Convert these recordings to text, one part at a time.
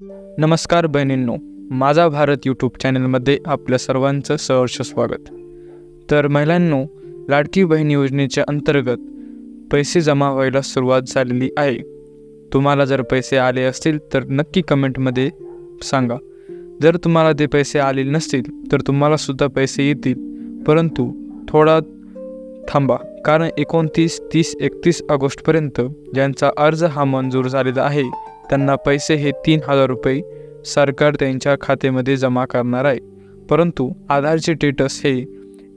नमस्कार बहिणींनो, माझा भारत यूट्यूब चॅनलमध्ये आपल्या सर्वांचं सहर्ष स्वागत. तर महिलांनो, लाडकी बहीण योजनेच्या अंतर्गत पैसे जमा व्हायला सुरुवात झालेली आहे. तुम्हाला जर पैसे आले असतील तर नक्की कमेंटमध्ये सांगा. जर तुम्हाला ते पैसे आले नसतील तर तुम्हालासुद्धा पैसे येतील, परंतु थोडा थांबा, कारण 29, 30, 31 ऑगस्टपर्यंत ज्यांचा अर्ज हा मंजूर झालेला आहे त्यांना पैसे हे 3,000 रुपये सरकार त्यांच्या खात्यामध्ये जमा करणार आहे. परंतु आधारचे स्टेटस हे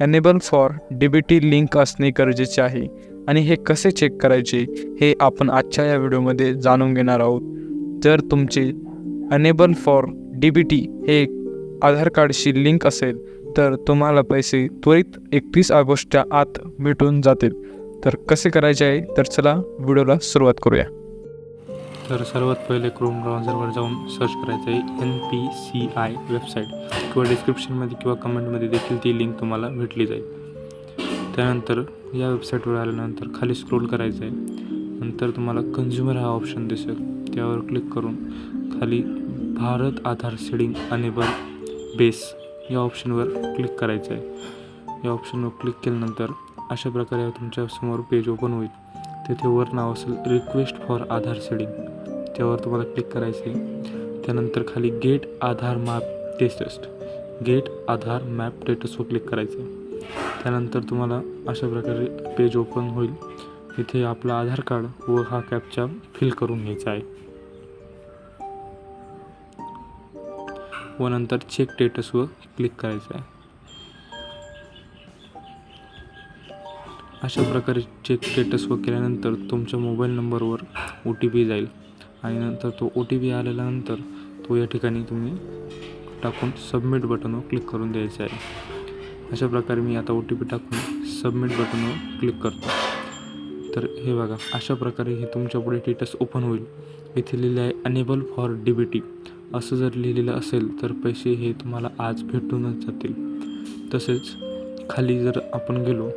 एनेबल फॉर DBT लिंक असणे गरजेचे आहे आणि हे कसे चेक करायचे हे आपण आजच्या या व्हिडिओमध्ये जाणून घेणार आहोत. जर तुमचे एनेबल फॉर DBT हे आधार कार्डशी लिंक असेल तर तुम्हाला पैसे त्वरित 31 ऑगस्टच्या आत भेटून जातील. तर कसे करायचे आहे, तर चला व्हिडिओला सुरुवात करूया. तर सर्वात पहिले क्रोम ब्राउझरवर जाऊन सर्च करायचं आहे NPCI वेबसाईट, किंवा डिस्क्रिप्शनमध्ये किंवा कमेंटमध्ये देखील ती लिंक तुम्हाला भेटली जाईल. त्यानंतर या वेबसाईटवर आल्यानंतर खाली स्क्रोल करायचं आहे. नंतर तुम्हाला कंझ्युमर हा ऑप्शन दिसेल, त्यावर क्लिक करून खाली भारत आधार सीडिंग अनेबल बेस या ऑप्शनवर क्लिक करायचं आहे. या ऑप्शनवर क्लिक केल्यानंतर अशा प्रकारे तुमच्यासमोर पेज ओपन होईल. तेथे वर नाव असेल रिक्वेस्ट फॉर आधार सीडिंग, त्यावर तुम्हाला क्लिक करायचे आहे. त्यानंतर खाली गेट आधार मॅप स्टेटसवर क्लिक करायचं आहे. त्यानंतर तुम्हाला अशा प्रकारे पेज ओपन होईल. इथे आपला आधार कार्ड व हा कॅप्चा फिल करून घ्यायचा आहे व नंतर चेक स्टेटसवर क्लिक करायचं आहे. अशा प्रकारे चेक स्टेटसवर केल्यानंतर तुमच्या मोबाईल नंबरवर OTP जाईल आणि नंतर तो OTP आल्यानंतर तो या ठिकाणी तुम्ही टाकून सबमिट बटनवर क्लिक करून द्यायचा आहे. अशा प्रकारे मी आता OTP टाकून सबमिट बटनवर क्लिक करतो. तर हे बघा, अशा प्रकारे हे तुमच्या पुढे स्टेटस ओपन होईल. इथे लिहिलं आहे अनेबल फॉर DBT. असं जर लिहिलेलं असेल तर पैसे हे तुम्हाला आज भेटूनच जातील. तसेच खाली जर आपण गेलो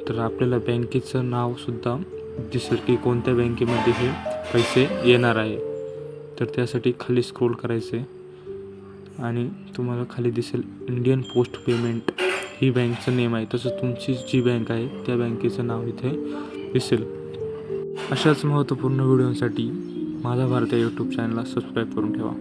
तर आपल्याला बँकेचं नावसुद्धा दिसेल की कोणत्या बँकेमध्ये हे पैसे येणार आहे. तर त्यासाठी खाली स्क्रोल करायचे आणि तुम्हाला खाली दिसेल इंडियन पोस्ट पेमेंट ही बँकचं नेम आहे. तसंच तुमची जी बँक आहे त्या बँकेचं नाव इथे दिसेल. अशाच महत्त्वपूर्ण व्हिडिओसाठी माझा भारत या यूट्यूब चॅनलला सबस्क्राईब करून ठेवा.